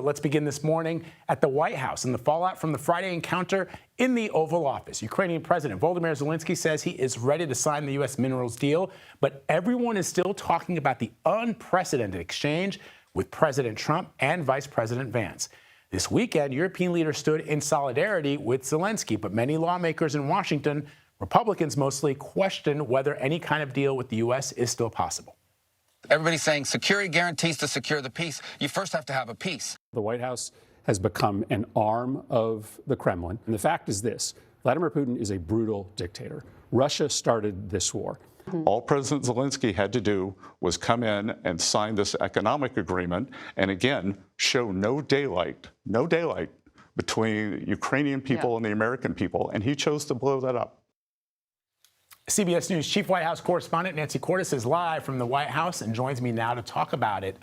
let's begin this morning at the White House and the fallout from the Friday encounter in the Oval Office. Ukrainian President Volodymyr Zelenskyy says he is ready to sign the U.S. minerals deal, but everyone is still talking about the unprecedented exchange with President Trump and Vice President Vance. This weekend, European leaders stood in solidarity with Zelenskyy, but many lawmakers in Washington, Republicans mostly, question whether any kind of deal with the U.S. is still possible. Everybody's saying security guarantees to secure the peace. You first have to have a peace. The White House has become an arm of the Kremlin. And the fact is this: Vladimir Putin is a brutal dictator. Russia started this war. All President Zelenskyy had to do was come in and sign this economic agreement and, again, show no daylight between Ukrainian people and the American people. And he chose to blow that up. CBS News Chief White House correspondent Nancy Cordes is live from the White House and joins me now to talk about it.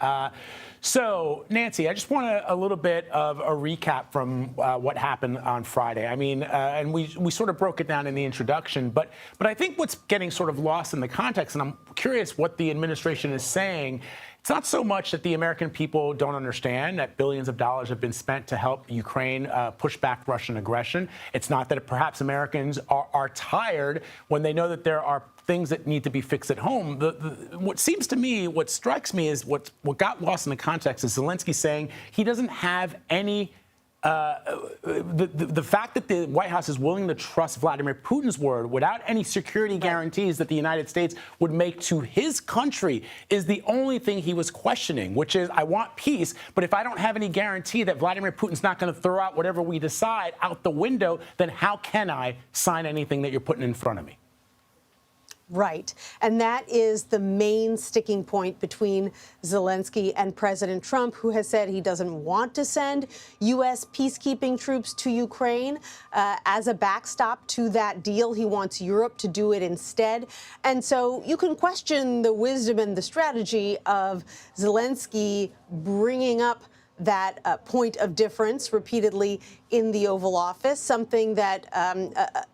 So, Nancy, I just want a little bit of a recap from what happened on Friday. I mean, and we sort of broke it down in the introduction, but I think what's getting sort of lost in the context, and I'm curious what the administration is saying, it's not so much that the American people don't understand that billions of dollars have been spent to help Ukraine push back Russian aggression. It's not that perhaps Americans are tired when they know that there are things that need to be fixed at home. What seems to me, what strikes me is what got lost in the context is Zelenskyy saying he doesn't have any the fact that the White House is willing to trust Vladimir Putin's word without any security guarantees that the United States would make to his country is the only thing he was questioning, which is, I want peace, but if I don't have any guarantee that Vladimir Putin's not going to throw out whatever we decide out the window, then how can I sign anything that you're putting in front of me? Right. And that is the main sticking point between Zelenskyy and President Trump, who has said he doesn't want to send U.S. peacekeeping troops to Ukraine as a backstop to that deal. He wants Europe to do it instead. And so you can question the wisdom and the strategy of Zelenskyy bringing up that point of difference repeatedly in the Oval Office, something that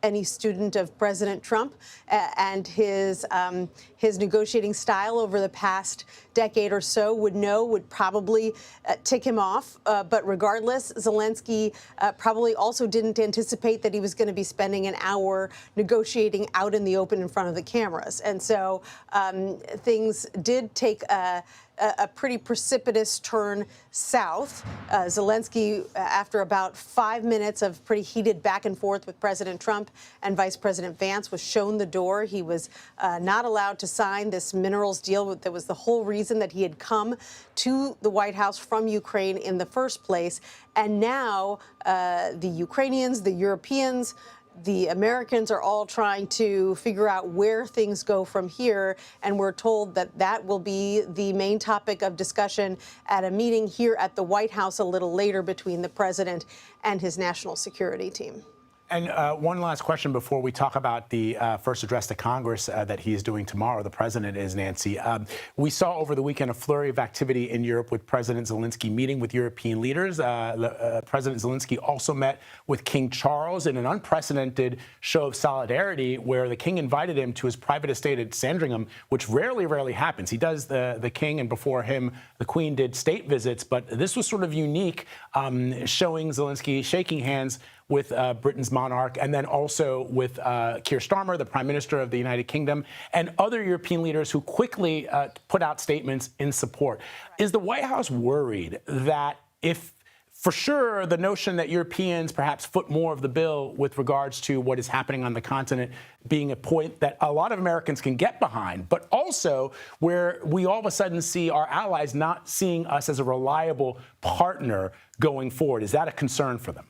any student of President Trump and his negotiating style over the past decade or so would probably tick him off. But regardless, Zelenskyy probably also didn't anticipate that he was going to be spending an hour negotiating out in the open in front of the cameras. And so things did take a pretty precipitous turn south. Zelenskyy, after about 5 minutes of pretty heated back and forth with President Trump and Vice President Vance, was shown the door. He was not allowed to sign this minerals deal. That was the whole reason that he had come to the White House from Ukraine in the first place. And now the Ukrainians, the Europeans, the Americans are all trying to figure out where things go from here, and we're told that that will be the main topic of discussion at a meeting here at the White House a little later between the president and his national security team. And one last question before we talk about the first address to Congress that he's doing tomorrow. The president is, Nancy. We saw over the weekend a flurry of activity in Europe with President Zelenskyy meeting with European leaders. President Zelenskyy also met with King Charles in an unprecedented show of solidarity where the king invited him to his private estate at Sandringham, which rarely happens. He does the king, and before him, the queen did state visits. But this was sort of unique, showing Zelenskyy shaking hands with Britain's monarch, and then also with Keir Starmer, the Prime Minister of the United Kingdom, and other European leaders who quickly put out statements in support. Is the White House worried that if, for sure, the notion that Europeans perhaps foot more of the bill with regards to what is happening on the continent being a point that a lot of Americans can get behind, but also where we all of a sudden see our allies not seeing us as a reliable partner going forward? Is that a concern for them?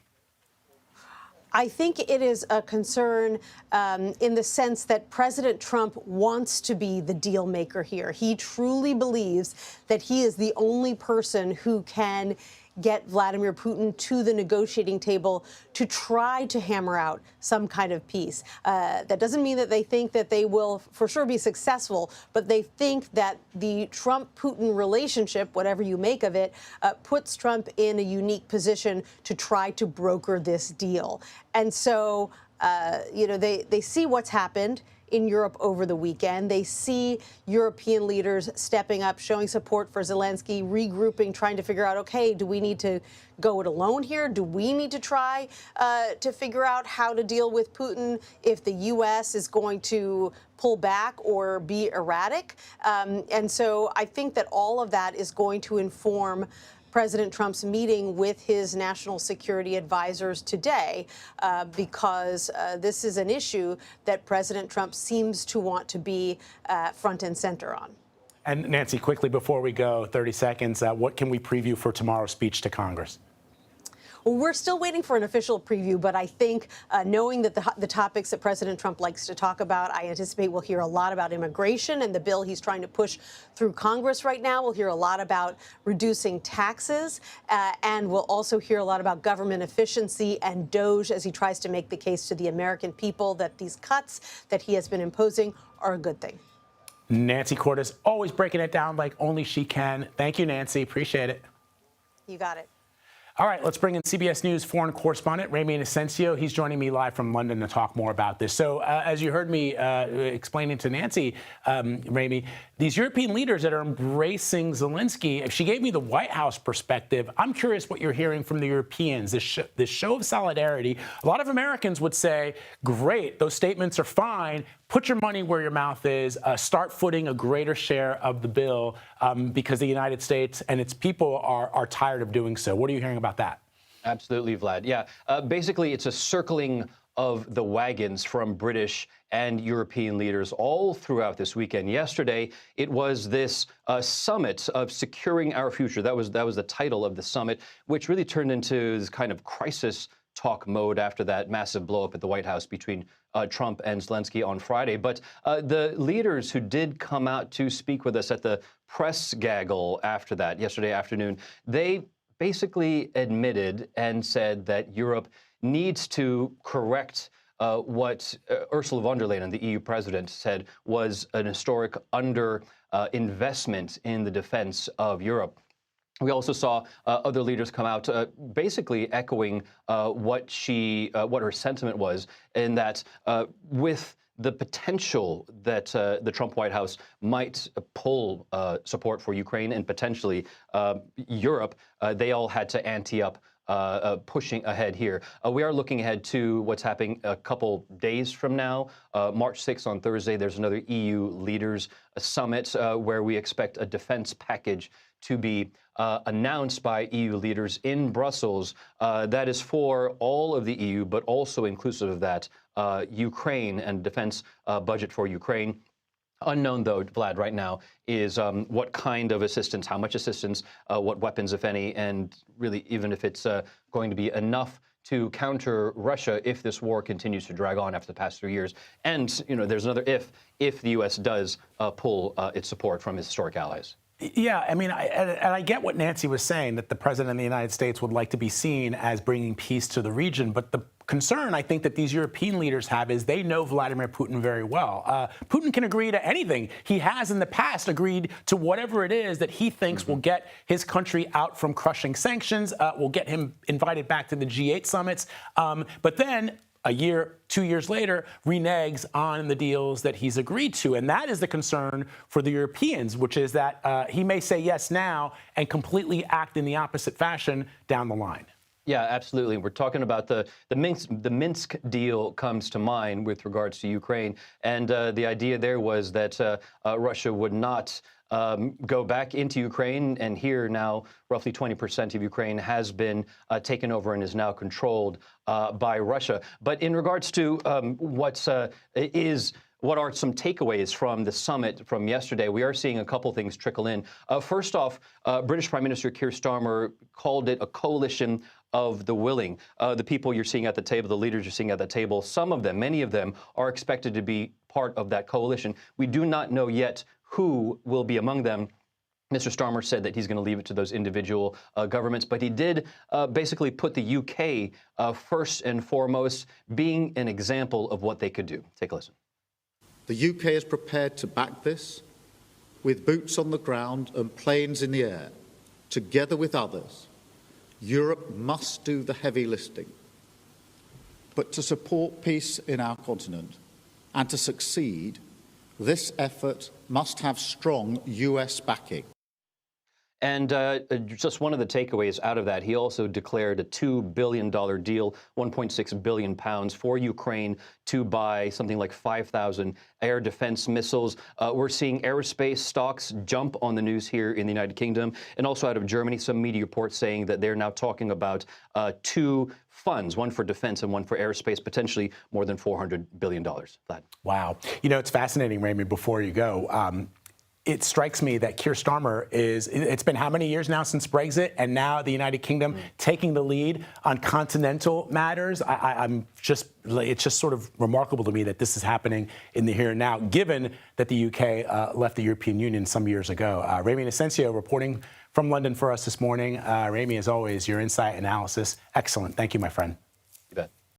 I think it is a concern in the sense that President Trump wants to be the deal maker here. He truly believes that he is the only person who can get Vladimir Putin to the negotiating table to try to hammer out some kind of peace. That doesn't mean that they think that they will for sure be successful, but they think that the Trump-Putin relationship, whatever you make of it, puts Trump in a unique position to try to broker this deal. And so they see what's happened in Europe over the weekend. They see European leaders stepping up, showing support for Zelenskyy, regrouping, trying to figure out, okay, do we need to go it alone here? Do we need to try to figure out how to deal with Putin if the U.S. is going to pull back or be erratic? And so I think that all of that is going to inform President Trump's meeting with his national security advisors today, because this is an issue that President Trump seems to want to be front and center on. And Nancy, quickly before we go, 30 seconds, what can we preview for tomorrow's speech to Congress? Well, we're still waiting for an official preview, but I think knowing that the topics that President Trump likes to talk about, I anticipate we'll hear a lot about immigration and the bill he's trying to push through Congress right now. We'll hear a lot about reducing taxes, and we'll also hear a lot about government efficiency and DOGE as he tries to make the case to the American people that these cuts that he has been imposing are a good thing. Nancy Cordes, always breaking it down like only she can. Thank you, Nancy. Appreciate it. You got it. All right, let's bring in CBS News foreign correspondent Ramy Inocencio. He's joining me live from London to talk more about this. So as you heard me explaining to Nancy, Ramy, these European leaders that are embracing Zelenskyy, if she gave me the White House perspective, I'm curious what you're hearing from the Europeans. This show of solidarity, a lot of Americans would say, great, those statements are fine. Put your money where your mouth is. Start footing a greater share of the bill because the United States and its people are tired of doing so. What are you hearing about that? Absolutely, Vlad. Yeah, basically, it's a circling of the wagons from British and European leaders all throughout this weekend. Yesterday, it was this summit of securing our future. That was the title of the summit, which really turned into this kind of crisis talk mode after that massive blow-up at the White House between Trump and Zelenskyy on Friday. But the leaders who did come out to speak with us at the press gaggle after that, yesterday afternoon, they basically admitted and said that Europe needs to correct what Ursula von der Leyen, the EU president, said was an historic under-investment in the defense of Europe. We also saw other leaders come out basically echoing what her sentiment was, in that with the potential that the Trump White House might pull support for Ukraine and potentially Europe, they all had to ante up pushing ahead here. We are looking ahead to what's happening a couple days from now. March 6th on Thursday, there's another EU leaders summit where we expect a defense package to be announced by EU leaders in Brussels. That is for all of the EU, but also inclusive of that, Ukraine and defense budget for Ukraine. Unknown, though, Vlad, right now, is what kind of assistance, how much assistance, what weapons, if any, and really even if it's going to be enough to counter Russia if this war continues to drag on after the past 3 years. And, you know, there's another if the U.S. does pull its support from its historic allies. Yeah, I mean, I get what Nancy was saying, that the president of the United States would like to be seen as bringing peace to the region. But the concern I think that these European leaders have is they know Vladimir Putin very well. Putin can agree to anything. He has in the past agreed to whatever it is that he thinks will get his country out from crushing sanctions, will get him invited back to the G8 summits. But then a year, 2 years later, reneges on the deals that he's agreed to. And that is the concern for the Europeans, which is that he may say yes now and completely act in the opposite fashion down the line. Yeah, absolutely. We're talking about the Minsk deal comes to mind with regards to Ukraine. And the idea there was that Russia would not go back into Ukraine, and here now roughly 20% of Ukraine has been taken over and is now controlled by Russia. But in regards to what are some takeaways from the summit from yesterday, we are seeing a couple things trickle in. First off, British Prime Minister Keir Starmer called it a coalition of the willing. The people you're seeing at the table, the leaders you're seeing at the table, some of them, many of them, are expected to be part of that coalition. We do not know yet who will be among them. Mr. Starmer said that he's going to leave it to those individual governments, but he did basically put the UK first and foremost, being an example of what they could do. Take a listen. The UK is prepared to back this with boots on the ground and planes in the air. Together with others, Europe must do the heavy lifting. But to support peace in our continent and to succeed, this effort must have strong US backing. And just one of the takeaways out of that, he also declared a $2 billion deal, 1.6 billion pounds for Ukraine to buy something like 5,000 air defense missiles. We're seeing aerospace stocks jump on the news here in the United Kingdom, and also out of Germany, some media reports saying that they're now talking about two funds, one for defense and one for aerospace, potentially more than $400 billion. Vlad. Wow. You know, it's fascinating, Ramy, before you go. It strikes me that Keir Starmer it's been how many years now since Brexit, and now the United Kingdom taking the lead on continental matters. It's just sort of remarkable to me that this is happening in the here and now, given that the UK left the European Union some years ago. Ramy Inocencio reporting from London for us this morning. Ramy, as always, your insight analysis, excellent. Thank you, my friend.